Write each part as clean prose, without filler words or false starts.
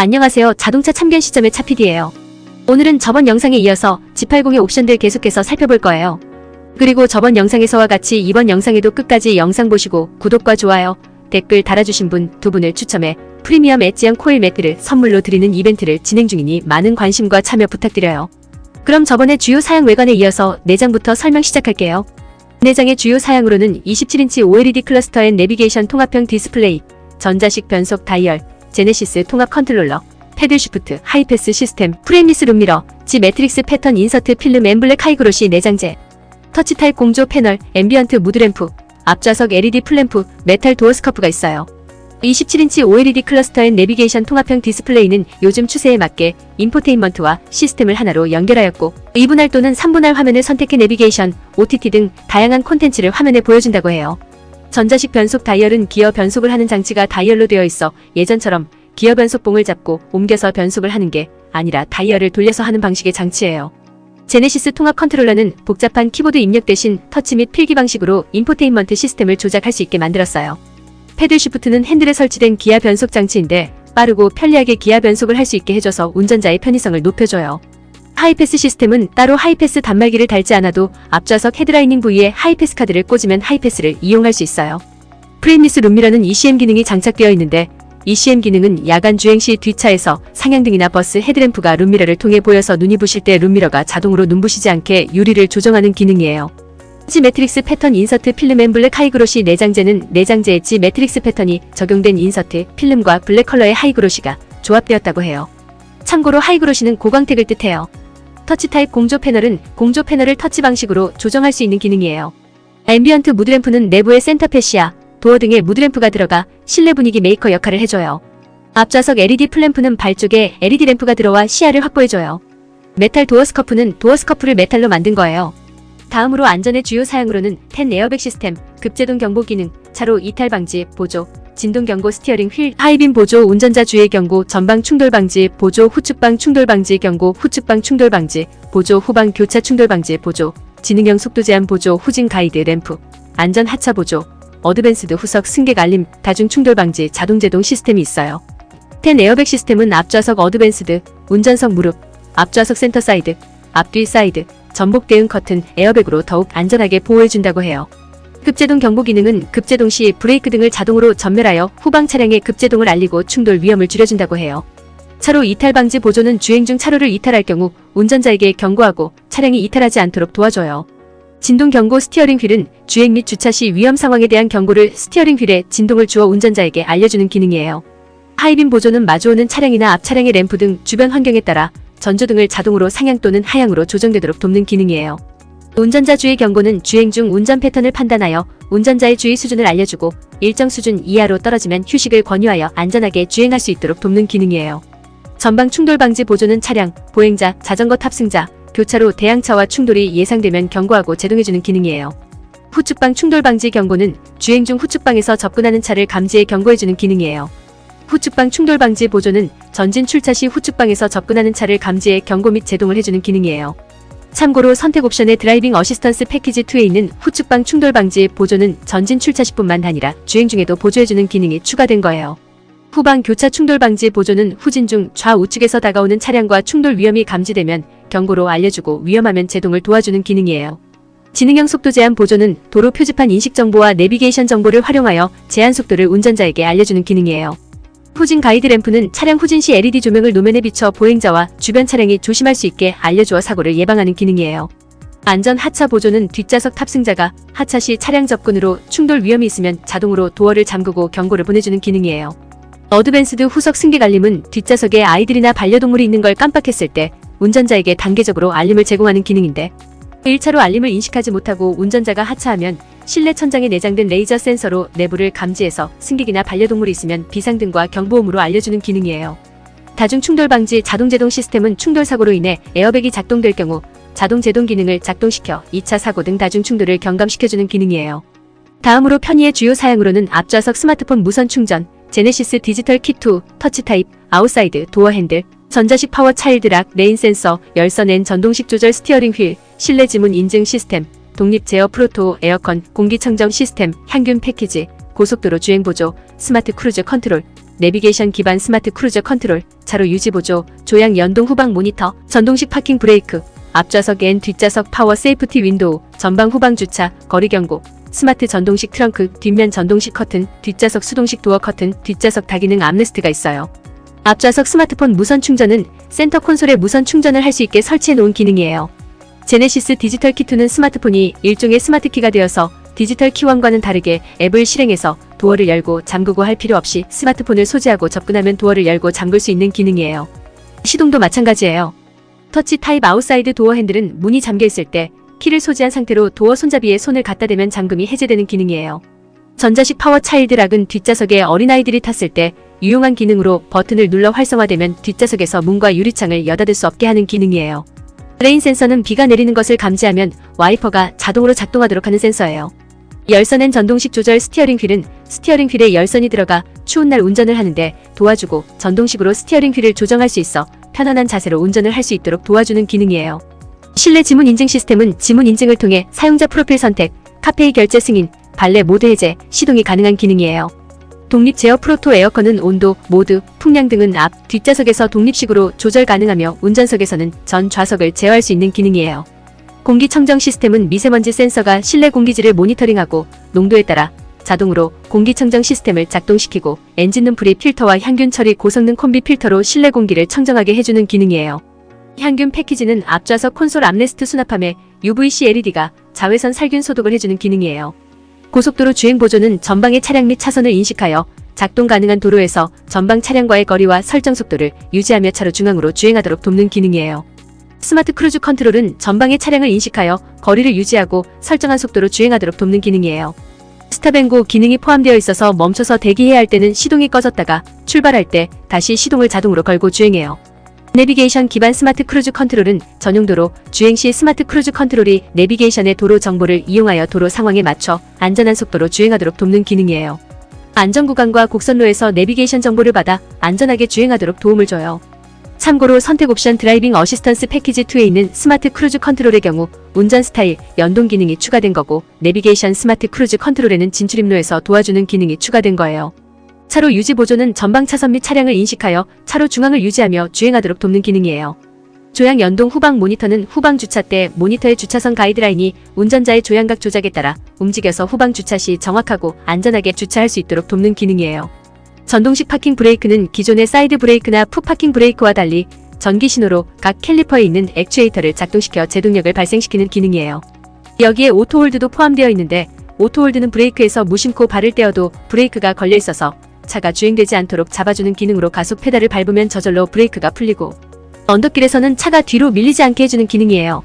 안녕하세요. 자동차 참견 시점의 차PD예요. 오늘은 저번 영상에 이어서 G80의 옵션들 계속해서 살펴볼 거예요. 그리고 저번 영상에서와 같이 이번 영상에도 끝까지 영상 보시고 구독과 좋아요, 댓글 달아주신 분 2분을 추첨해 프리미엄 엣지형 코일 매트를 선물로 드리는 이벤트를 진행 중이니 많은 관심과 참여 부탁드려요. 그럼 저번에 주요 사양 외관에 이어서 내장부터 설명 시작할게요. 내장의 주요 사양으로는 27인치 OLED 클러스터 앤 내비게이션 통합형 디스플레이, 전자식 변속 다이얼, 제네시스 통합 컨트롤러, 패들 쉬프트, 하이패스 시스템, 프레임리스 룸미러, G 매트릭스 패턴 인서트 필름 앤 블랙 하이그로시 내장재, 터치 타입 공조 패널, 앰비언트 무드램프, 앞좌석 LED 플램프, 메탈 도어 스커프가 있어요. 27인치 OLED 클러스터 앤 내비게이션 통합형 디스플레이는 요즘 추세에 맞게 인포테인먼트와 시스템을 하나로 연결하였고 2분할 또는 3분할 화면을 선택해 내비게이션, OTT 등 다양한 콘텐츠를 화면에 보여준다고 해요. 전자식 변속 다이얼은 기어 변속을 하는 장치가 다이얼로 되어 있어 예전처럼 기어 변속봉을 잡고 옮겨서 변속을 하는 게 아니라 다이얼을 돌려서 하는 방식의 장치예요. 제네시스 통합 컨트롤러는 복잡한 키보드 입력 대신 터치 및 필기 방식으로 인포테인먼트 시스템을 조작할 수 있게 만들었어요. 패들 쉬프트는 핸들에 설치된 기아 변속 장치인데 빠르고 편리하게 기아 변속을 할 수 있게 해줘서 운전자의 편의성을 높여줘요. 하이패스 시스템은 따로 하이패스 단말기를 달지 않아도 앞좌석 헤드라이닝 부위에 하이패스 카드를 꽂으면 하이패스를 이용할 수 있어요. 프레임리스 룸미러는 ECM 기능이 장착되어 있는데 ECM 기능은 야간 주행 시 뒷차에서 상향등이나 버스 헤드램프가 룸미러를 통해 보여서 눈이 부실 때 룸미러가 자동으로 눈부시지 않게 유리를 조정하는 기능이에요. G 매트릭스 패턴 인서트 필름 앤 블랙 하이그로시 내장재는 내장재의 G 매트릭스 패턴이 적용된 인서트, 필름과 블랙 컬러의 하이그로시가 조합되었다고 해요. 참고로 하이그로시는 고광택을 뜻해요. 터치 타입 공조 패널은 공조 패널을 터치 방식으로 조정할 수 있는 기능이에요. 앰비언트 무드램프는 내부에 센터패시아, 도어 등의 무드램프가 들어가 실내 분위기 메이커 역할을 해줘요. 앞좌석 LED 플램프는 발 쪽에 LED 램프가 들어와 시야를 확보해줘요. 메탈 도어 스커프는 도어 스커프를 메탈로 만든 거예요. 다음으로 안전의 주요 사양으로는 10 에어백 시스템, 급제동 경보 기능, 차로 이탈 방지, 보조, 진동 경고 스티어링 휠, 하이빔 보조, 운전자 주의 경고, 전방 충돌 방지, 보조, 후측방 충돌 방지 경고, 후측방 충돌 방지, 보조, 후방 교차 충돌 방지, 보조, 지능형 속도 제한 보조, 후진 가이드 램프, 안전 하차 보조, 어드밴스드 후석 승객 알림, 다중 충돌 방지, 자동 제동 시스템이 있어요. 10 에어백 시스템은 앞좌석 어드밴스드, 운전석 무릎, 앞좌석 센터 사이드, 앞뒤 사이드, 전복 대응 커튼, 에어백으로 더욱 안전하게 보호해준다고 해요. 급제동 경보 기능은 급제동 시 브레이크 등을 자동으로 전멸하여 후방 차량의 급제동을 알리고 충돌 위험을 줄여준다고 해요. 차로 이탈 방지 보조는 주행 중 차로를 이탈할 경우 운전자에게 경고하고 차량이 이탈하지 않도록 도와줘요. 진동 경고 스티어링 휠은 주행 및 주차 시 위험 상황에 대한 경고를 스티어링 휠에 진동을 주어 운전자에게 알려주는 기능이에요. 하이빔 보조는 마주오는 차량이나 앞 차량의 램프 등 주변 환경에 따라 전조등을 자동으로 상향 또는 하향으로 조정되도록 돕는 기능이에요. 운전자 주의 경고는 주행 중 운전 패턴을 판단하여 운전자의 주의 수준을 알려주고 일정 수준 이하로 떨어지면 휴식을 권유하여 안전하게 주행할 수 있도록 돕는 기능이에요. 전방 충돌 방지 보조는 차량, 보행자, 자전거 탑승자, 교차로 대항차와 충돌이 예상되면 경고하고 제동해주는 기능이에요. 후측방 충돌 방지 경고는 주행 중 후측방에서 접근하는 차를 감지해 경고해주는 기능이에요. 후측방 충돌 방지 보조는 전진 출차 시 후측방에서 접근하는 차를 감지해 경고 및 제동을 해주는 기능이에요. 참고로 선택 옵션의 드라이빙 어시스턴스 패키지 2에 있는 후측방 충돌 방지 보조는 전진 출차 시뿐만 아니라 주행 중에도 보조해주는 기능이 추가된 거예요. 후방 교차 충돌 방지 보조는 후진 중 좌우측에서 다가오는 차량과 충돌 위험이 감지되면 경고로 알려주고 위험하면 제동을 도와주는 기능이에요. 지능형 속도 제한 보조는 도로 표지판 인식 정보와 내비게이션 정보를 활용하여 제한 속도를 운전자에게 알려주는 기능이에요. 후진 가이드 램프는 차량 후진 시 LED 조명을 노면에 비춰 보행자와 주변 차량이 조심할 수 있게 알려주어 사고를 예방하는 기능이에요. 안전 하차 보조는 뒷좌석 탑승자가 하차 시 차량 접근으로 충돌 위험이 있으면 자동으로 도어를 잠그고 경고를 보내주는 기능이에요. 어드밴스드 후석 승객 알림은 뒷좌석에 아이들이나 반려동물이 있는 걸 깜빡했을 때 운전자에게 단계적으로 알림을 제공하는 기능인데 1차로 알림을 인식하지 못하고 운전자가 하차하면 실내 천장에 내장된 레이저 센서로 내부를 감지해서 승객이나 반려동물이 있으면 비상등과 경보음으로 알려주는 기능이에요. 다중 충돌 방지 자동 제동 시스템은 충돌 사고로 인해 에어백이 작동될 경우 자동 제동 기능을 작동시켜 2차 사고 등 다중 충돌을 경감시켜주는 기능이에요. 다음으로 편의의 주요 사양으로는 앞좌석 스마트폰 무선 충전, 제네시스 디지털 키2, 터치 타입, 아웃사이드, 도어 핸들, 전자식 파워 차일드 락, 레인 센서, 열선 앤 전동식 조절 스티어링 휠, 실내 지문 인증 시스템, 독립 제어 프로토 에어컨, 공기청정 시스템, 향균 패키지, 고속도로 주행 보조, 스마트 크루즈 컨트롤, 내비게이션 기반 스마트 크루즈 컨트롤, 차로 유지 보조, 조향 연동 후방 모니터, 전동식 파킹 브레이크, 앞좌석 앤 뒷좌석 파워 세이프티 윈도우, 전방 후방 주차, 거리 경고, 스마트 전동식 트렁크, 뒷면 전동식 커튼, 뒷좌석 수동식 도어 커튼, 뒷좌석 다기능 암레스트가 있어요. 앞좌석 스마트폰 무선 충전은 센터 콘솔에 무선 충전을 할 수 있게 설치해 놓은 기능이에요. 제네시스 디지털 키2는 스마트폰이 일종의 스마트 키가 되어서 디지털 키1과는 다르게 앱을 실행해서 도어를 열고 잠그고 할 필요 없이 스마트폰을 소지하고 접근하면 도어를 열고 잠글 수 있는 기능이에요. 시동도 마찬가지예요. 터치 타입 아웃사이드 도어 핸들은 문이 잠겨 있을 때 키를 소지한 상태로 도어 손잡이에 손을 갖다 대면 잠금이 해제되는 기능이에요. 전자식 파워 차일드 락은 뒷좌석에 어린아이들이 탔을 때 유용한 기능으로 버튼을 눌러 활성화되면 뒷좌석에서 문과 유리창을 여닫을 수 없게 하는 기능이에요. 레인 센서는 비가 내리는 것을 감지하면 와이퍼가 자동으로 작동하도록 하는 센서예요. 열선 앤 전동식 조절 스티어링 휠은 스티어링 휠에 열선이 들어가 추운 날 운전을 하는데 도와주고 전동식으로 스티어링 휠을 조정할 수 있어 편안한 자세로 운전을 할 수 있도록 도와주는 기능이에요. 실내 지문 인증 시스템은 지문 인증을 통해 사용자 프로필 선택, 카페이 결제 승인, 발레 모드 해제, 시동이 가능한 기능이에요. 독립 제어 프로토 에어컨은 온도, 모드, 풍량 등은 앞, 뒷좌석에서 독립식으로 조절 가능하며 운전석에서는 전 좌석을 제어할 수 있는 기능이에요. 공기청정 시스템은 미세먼지 센서가 실내 공기질을 모니터링하고 농도에 따라 자동으로 공기청정 시스템을 작동시키고 엔진룸 프리 필터와 향균 처리 고성능 콤비 필터로 실내 공기를 청정하게 해주는 기능이에요. 향균 패키지는 앞좌석 콘솔 암레스트 수납함에 UVC LED가 자외선 살균 소독을 해주는 기능이에요. 고속도로 주행 보조는 전방의 차량 및 차선을 인식하여 작동 가능한 도로에서 전방 차량과의 거리와 설정 속도를 유지하며 차로 중앙으로 주행하도록 돕는 기능이에요. 스마트 크루즈 컨트롤은 전방의 차량을 인식하여 거리를 유지하고 설정한 속도로 주행하도록 돕는 기능이에요. 스탑앤고 기능이 포함되어 있어서 멈춰서 대기해야 할 때는 시동이 꺼졌다가 출발할 때 다시 시동을 자동으로 걸고 주행해요. 내비게이션 기반 스마트 크루즈 컨트롤은 전용도로 주행 시 스마트 크루즈 컨트롤이 내비게이션의 도로 정보를 이용하여 도로 상황에 맞춰 안전한 속도로 주행하도록 돕는 기능이에요. 안전구간과 곡선로에서 내비게이션 정보를 받아 안전하게 주행하도록 도움을 줘요. 참고로 선택 옵션 드라이빙 어시스턴스 패키지 2에 있는 스마트 크루즈 컨트롤의 경우 운전 스타일, 연동 기능이 추가된 거고 내비게이션 스마트 크루즈 컨트롤에는 진출입로에서 도와주는 기능이 추가된 거예요. 차로 유지 보조는 전방 차선 및 차량을 인식하여 차로 중앙을 유지하며 주행하도록 돕는 기능이에요. 조향 연동 후방 모니터는 후방 주차 때 모니터의 주차선 가이드라인이 운전자의 조향각 조작에 따라 움직여서 후방 주차 시 정확하고 안전하게 주차할 수 있도록 돕는 기능이에요. 전동식 파킹 브레이크는 기존의 사이드 브레이크나 푸 파킹 브레이크와 달리 전기 신호로 각 캘리퍼에 있는 액추에이터를 작동시켜 제동력을 발생시키는 기능이에요. 여기에 오토홀드도 포함되어 있는데 오토홀드는 브레이크에서 무심코 발을 떼어도 브레이크가 걸려 있어서 차가 주행되지 않도록 잡아주는 기능으로 가속 페달을 밟으면 저절로 브레이크가 풀리고 언덕길에서는 차가 뒤로 밀리지 않게 해주는 기능이에요.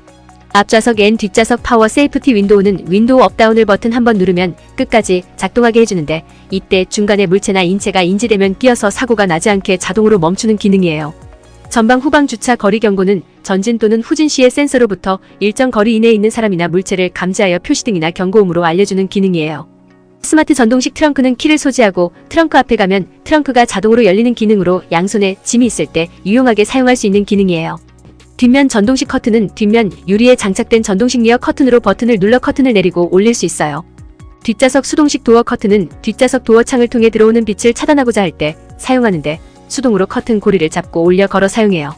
앞좌석 앤 뒷좌석 파워 세이프티 윈도우는 윈도우 업다운을 버튼 한번 누르면 끝까지 작동하게 해주는데 이때 중간에 물체나 인체가 인지되면 끼어서 사고가 나지 않게 자동으로 멈추는 기능이에요. 전방 후방 주차 거리 경고는 전진 또는 후진 시의 센서로부터 일정 거리 이내에 있는 사람이나 물체를 감지하여 표시등이나 경고음으로 알려주는 기능이에요. 스마트 전동식 트렁크는 키를 소지하고 트렁크 앞에 가면 트렁크가 자동으로 열리는 기능으로 양손에 짐이 있을 때 유용하게 사용할 수 있는 기능이에요. 뒷면 전동식 커튼은 뒷면 유리에 장착된 전동식 리어 커튼으로 버튼을 눌러 커튼을 내리고 올릴 수 있어요. 뒷좌석 수동식 도어 커튼은 뒷좌석 도어 창을 통해 들어오는 빛을 차단하고자 할 때 사용하는데 수동으로 커튼 고리를 잡고 올려 걸어 사용해요.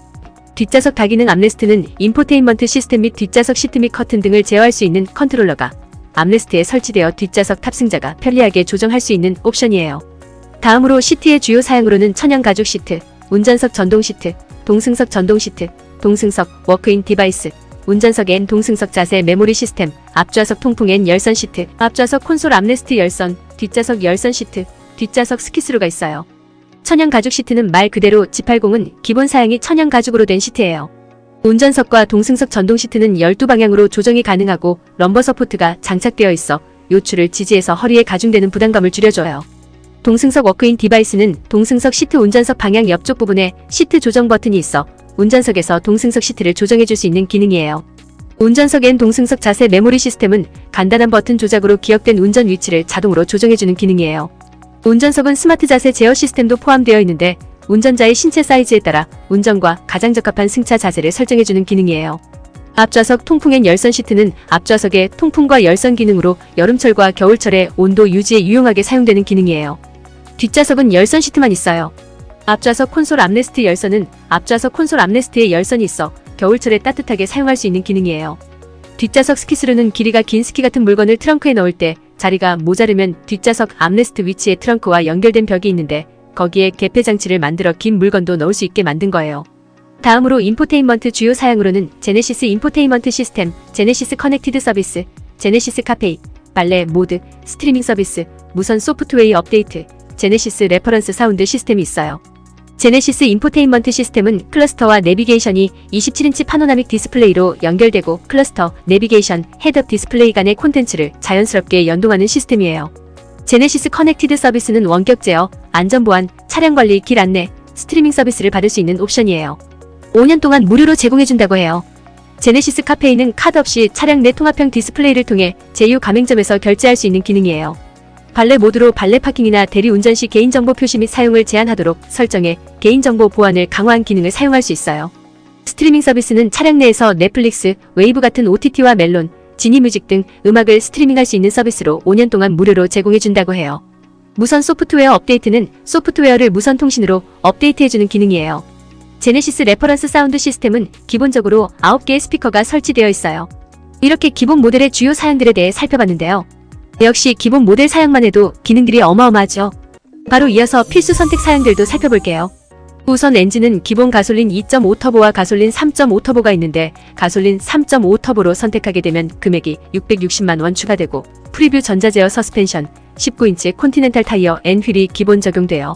뒷좌석 다기능 암레스트는 인포테인먼트 시스템 및 뒷좌석 시트 및 커튼 등을 제어할 수 있는 컨트롤러가 암레스트에 설치되어 뒷좌석 탑승자가 편리하게 조정할 수 있는 옵션이에요. 다음으로 시트의 주요 사양으로는 천연 가죽 시트, 운전석 전동 시트, 동승석 전동 시트, 동승석 워크인 디바이스, 운전석 앤 동승석 자세 메모리 시스템, 앞좌석 통풍 앤 열선 시트, 앞좌석 콘솔 암레스트 열선, 뒷좌석 열선 시트, 뒷좌석 스키스루가 있어요. 천연 가죽 시트는 말 그대로 G80은 기본 사양이 천연 가죽으로 된 시트예요. 운전석과 동승석 전동 시트는 12방향으로 조정이 가능하고 럼버 서포트가 장착되어 있어 요추를 지지해서 허리에 가중되는 부담감을 줄여줘요. 동승석 워크인 디바이스는 동승석 시트 운전석 방향 옆쪽 부분에 시트 조정 버튼이 있어 운전석에서 동승석 시트를 조정해줄 수 있는 기능이에요. 운전석 앤 동승석 자세 메모리 시스템은 간단한 버튼 조작으로 기억된 운전 위치를 자동으로 조정해주는 기능이에요. 운전석은 스마트 자세 제어 시스템도 포함되어 있는데 운전자의 신체 사이즈에 따라 운전과 가장 적합한 승차 자세를 설정해주는 기능이에요. 앞좌석 통풍 앤 열선 시트는 앞좌석의 통풍과 열선 기능으로 여름철과 겨울철에 온도 유지에 유용하게 사용되는 기능이에요. 뒷좌석은 열선 시트만 있어요. 앞좌석 콘솔 암레스트 열선은 앞좌석 콘솔 암레스트에 열선이 있어 겨울철에 따뜻하게 사용할 수 있는 기능이에요. 뒷좌석 스키스루는 길이가 긴 스키 같은 물건을 트렁크에 넣을 때 자리가 모자르면 뒷좌석 암레스트 위치에 트렁크와 연결된 벽이 있는데 거기에 개폐 장치를 만들어 긴 물건도 넣을 수 있게 만든 거예요. 다음으로 인포테인먼트 주요 사양으로는 제네시스 인포테인먼트 시스템, 제네시스 커넥티드 서비스, 제네시스 카페이, 발레 모드, 스트리밍 서비스, 무선 소프트웨어 업데이트, 제네시스 레퍼런스 사운드 시스템이 있어요. 제네시스 인포테인먼트 시스템은 클러스터와 내비게이션이 27인치 파노라믹 디스플레이로 연결되고 클러스터, 내비게이션, 헤드업 디스플레이 간의 콘텐츠를 자연스럽게 연동하는 시스템이에요. 제네시스 커넥티드 서비스는 원격 제어, 안전보안, 차량관리, 길 안내, 스트리밍 서비스를 받을 수 있는 옵션이에요. 5년 동안 무료로 제공해준다고 해요. 제네시스 카페이는 카드 없이 차량 내 통합형 디스플레이를 통해 제휴 가맹점에서 결제할 수 있는 기능이에요. 발레 모드로 발레 파킹이나 대리운전 시 개인정보 표시 및 사용을 제한하도록 설정해 개인정보 보안을 강화한 기능을 사용할 수 있어요. 스트리밍 서비스는 차량 내에서 넷플릭스, 웨이브 같은 OTT와 멜론, 지니뮤직 등 음악을 스트리밍할 수 있는 서비스로 5년 동안 무료로 제공해준다고 해요. 무선 소프트웨어 업데이트는 소프트웨어를 무선 통신으로 업데이트해주는 기능이에요. 제네시스 레퍼런스 사운드 시스템은 기본적으로 9개의 스피커가 설치되어 있어요. 이렇게 기본 모델의 주요 사양들에 대해 살펴봤는데요. 역시 기본 모델 사양만 해도 기능들이 어마어마하죠. 바로 이어서 필수 선택 사양들도 살펴볼게요. 우선 엔진은 기본 가솔린 2.5 터보와 가솔린 3.5 터보가 있는데 가솔린 3.5 터보로 선택하게 되면 금액이 660만 원 추가되고 프리뷰 전자제어 서스펜션, 19인치 콘티넨탈 타이어 N 휠이 기본 적용돼요.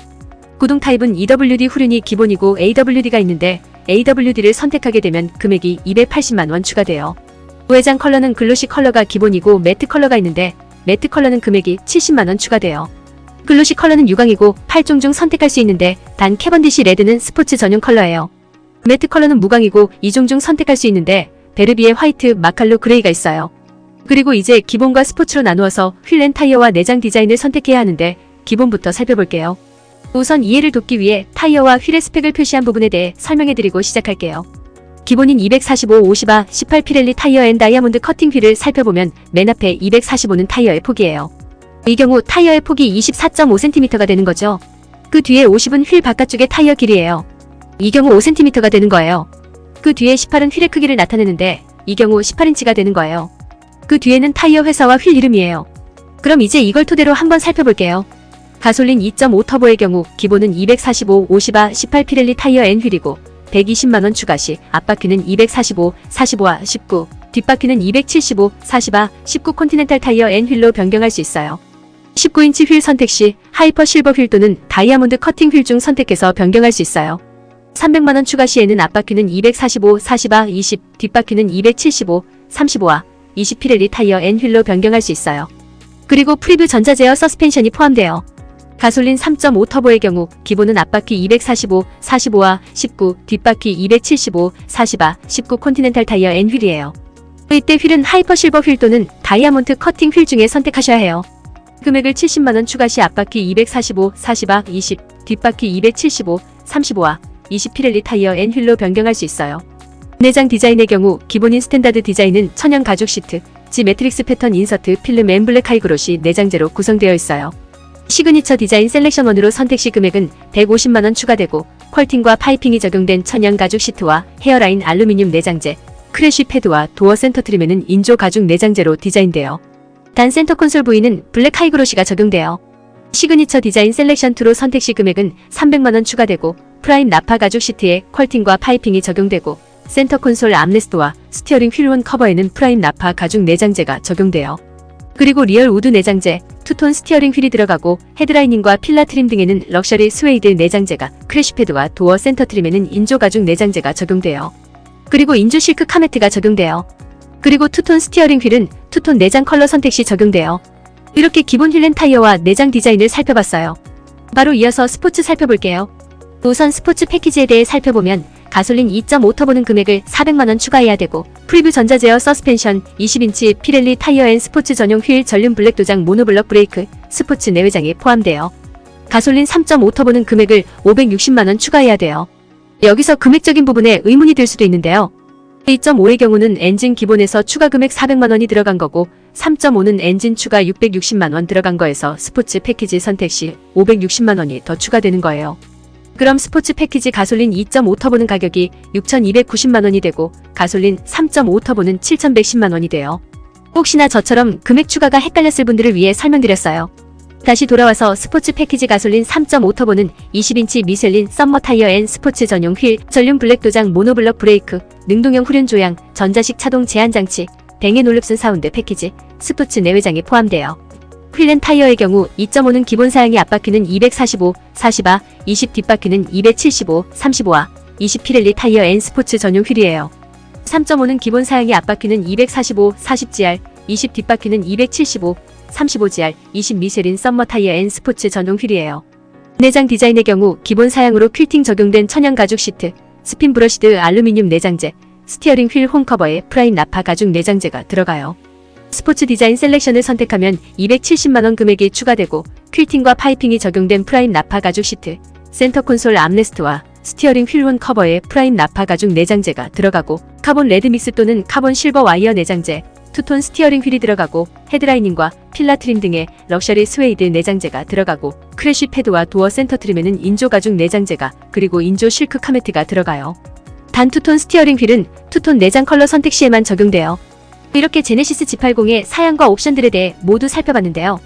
구동 타입은 EWD 후륜이 기본이고 AWD가 있는데 AWD를 선택하게 되면 금액이 280만 원 추가돼요. 외장 컬러는 글로시 컬러가 기본이고 매트 컬러가 있는데 매트 컬러는 금액이 70만 원 추가돼요. 글로시 컬러는 유광이고 8종 중 선택할 수 있는데 단 캐번디시 레드는 스포츠 전용 컬러예요. 매트 컬러는 무광이고 2종 중 선택할 수 있는데 베르비에 화이트, 마칼로 그레이가 있어요. 그리고 이제 기본과 스포츠로 나누어서 휠 앤 타이어와 내장 디자인을 선택해야 하는데 기본부터 살펴볼게요. 우선 이해를 돕기 위해 타이어와 휠의 스펙을 표시한 부분에 대해 설명해드리고 시작할게요. 기본인 245-50아 18 피렐리 타이어 앤 다이아몬드 커팅 휠을 살펴보면 맨 앞에 245는 타이어의 폭이에요. 이 경우 타이어의 폭이 24.5cm가 되는 거죠. 그 뒤에 50은 휠 바깥쪽의 타이어 길이에요. 이 경우 5cm가 되는 거예요. 그 뒤에 18은 휠의 크기를 나타내는데 이 경우 18인치가 되는 거예요. 그 뒤에는 타이어 회사와 휠 이름이에요. 그럼 이제 이걸 토대로 한번 살펴볼게요. 가솔린 2.5 터보의 경우 기본은 245-50아 18 피렐리 타이어 앤 휠이고 120만원 추가 시 앞바퀴는 245, 45아 19, 뒷바퀴는 275, 40아 19 콘티넨탈 타이어 앤 휠로 변경할 수 있어요. 19인치 휠 선택 시 하이퍼 실버 휠 또는 다이아몬드 커팅 휠 중 선택해서 변경할 수 있어요. 300만원 추가 시에는 앞바퀴는 245, 40아 20, 뒷바퀴는 275, 35아 20 피렐리 타이어 앤 휠로 변경할 수 있어요. 그리고 프리뷰 전자제어 서스펜션이 포함돼요. 가솔린 3.5 터보의 경우 기본은 앞바퀴 245, 45아 19, 뒷바퀴 275, 40아 19 콘티넨탈 타이어 앤 휠이에요. 이때 휠은 하이퍼 실버 휠 또는 다이아몬드 커팅 휠 중에 선택하셔야 해요. 금액을 70만원 추가 시 앞바퀴 245, 40아 20, 뒷바퀴 275, 35아 20 피렐리 타이어 앤 휠로 변경할 수 있어요. 내장 디자인의 경우 기본인 스탠다드 디자인은 천연 가죽 시트, 지 매트릭스 패턴 인서트, 필름 앤 블랙 하이그로시 내장재로 구성되어 있어요. 시그니처 디자인 셀렉션 1으로 선택 시 금액은 150만원 추가되고 퀄팅과 파이핑이 적용된 천연 가죽 시트와 헤어라인 알루미늄 내장재, 크래쉬 패드와 도어 센터 트림에는 인조 가죽 내장재로 디자인되어 단 센터 콘솔 부위는 블랙 하이그로시가 적용되어 시그니처 디자인 셀렉션 2로 선택 시 금액은 300만원 추가되고 프라임 나파 가죽 시트에 퀄팅과 파이핑이 적용되고 센터 콘솔 암레스트와 스티어링 휠원 커버에는 프라임 나파 가죽 내장재가 적용되어 그리고 리얼 우드 내장재, 투톤 스티어링 휠이 들어가고 헤드라이닝과 필라 트림 등에는 럭셔리 스웨이드 내장재가, 크래쉬패드와 도어 센터 트림에는 인조 가죽 내장재가 적용돼요. 그리고 인조 실크 카메트가 적용돼요. 그리고 투톤 스티어링 휠은 투톤 내장 컬러 선택 시 적용돼요. 이렇게 기본 휠 앤 타이어와 내장 디자인을 살펴봤어요. 바로 이어서 스포츠 살펴볼게요. 우선 스포츠 패키지에 대해 살펴보면 가솔린 2.5 터보는 금액을 400만원 추가해야 되고 프리뷰 전자제어 서스펜션, 20인치 피렐리 타이어 앤 스포츠 전용 휠 전륜 블랙 도장 모노블럭 브레이크, 스포츠 내외장이 포함돼요. 가솔린 3.5 터보는 금액을 560만원 추가해야 돼요. 여기서 금액적인 부분에 의문이 들 수도 있는데요. 2.5의 경우는 엔진 기본에서 추가 금액 400만원이 들어간 거고 3.5는 엔진 추가 660만원 들어간 거에서 스포츠 패키지 선택 시 560만원이 더 추가되는 거예요. 그럼 스포츠 패키지 가솔린 2.5 터보는 가격이 6,290만원이 되고 가솔린 3.5 터보는 7,110만원이 돼요. 혹시나 저처럼 금액 추가가 헷갈렸을 분들을 위해 설명드렸어요. 다시 돌아와서 스포츠 패키지 가솔린 3.5 터보는 20인치 미셀린 썸머 타이어 앤 스포츠 전용 휠, 전륜 블랙 도장 모노블럭 브레이크, 능동형 후륜 조향, 전자식 차동 제한 장치, 뱅앤 올룹슨 사운드 패키지, 스포츠 내외장이 포함돼요. 휠 앤 타이어의 경우 2.5는 기본 사양이 앞바퀴는 245, 42, 20 뒷바퀴는 275, 35와 20 피렐리 타이어 앤 스포츠 전용 휠이에요. 3.5는 기본 사양이 앞바퀴는 245, 40GR, 20 뒷바퀴는 275, 35GR, 20 미쉐린 썸머 타이어 앤 스포츠 전용 휠이에요. 내장 디자인의 경우 기본 사양으로 퀼팅 적용된 천연 가죽 시트, 스핀 브러시드 알루미늄 내장재, 스티어링 휠 홈커버에 프라임 나파 가죽 내장재가 들어가요. 스포츠 디자인 셀렉션을 선택하면 270만원 금액이 추가되고 퀼팅과 파이핑이 적용된 프라임 나파 가죽 시트, 센터 콘솔 암레스트와 스티어링 휠 홈커버에 프라임 나파 가죽 내장재가 들어가고 카본 레드 믹스 또는 카본 실버 와이어 내장재, 투톤 스티어링 휠이 들어가고 헤드라이닝과 필라 트림 등의 럭셔리 스웨이드 내장재가 들어가고 크래쉬 패드와 도어 센터 트림에는 인조 가죽 내장재가 그리고 인조 실크 카메트가 들어가요. 단 투톤 스티어링 휠은 투톤 내장 컬러 선택 시에만 적용돼요. 이렇게 제네시스 G80의 사양과 옵션들에 대해 모두 살펴봤는데요.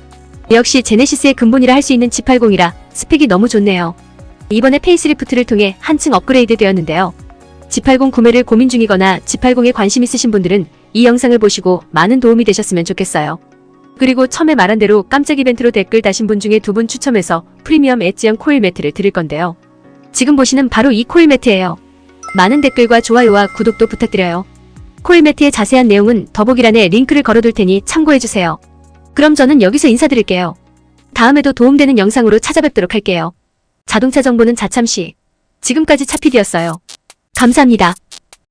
역시 제네시스의 근본이라 할 수 있는 G80이라 스펙이 너무 좋네요. 이번에 페이스리프트를 통해 한층 업그레이드 되었는데요. G80 구매를 고민 중이거나 G80에 관심 있으신 분들은 이 영상을 보시고 많은 도움이 되셨으면 좋겠어요. 그리고 처음에 말한 대로 깜짝 이벤트로 댓글 다신 분 중에 2분 추첨해서 프리미엄 엣지형 코일 매트를 드릴 건데요. 지금 보시는 바로 이 코일 매트예요. 많은 댓글과 좋아요와 구독도 부탁드려요. 코일 매트의 자세한 내용은 더보기란에 링크를 걸어둘 테니 참고해주세요. 그럼 저는 여기서 인사드릴게요. 다음에도 도움되는 영상으로 찾아뵙도록 할게요. 자동차 정보는 자참시. 지금까지 차피디였어요. 감사합니다.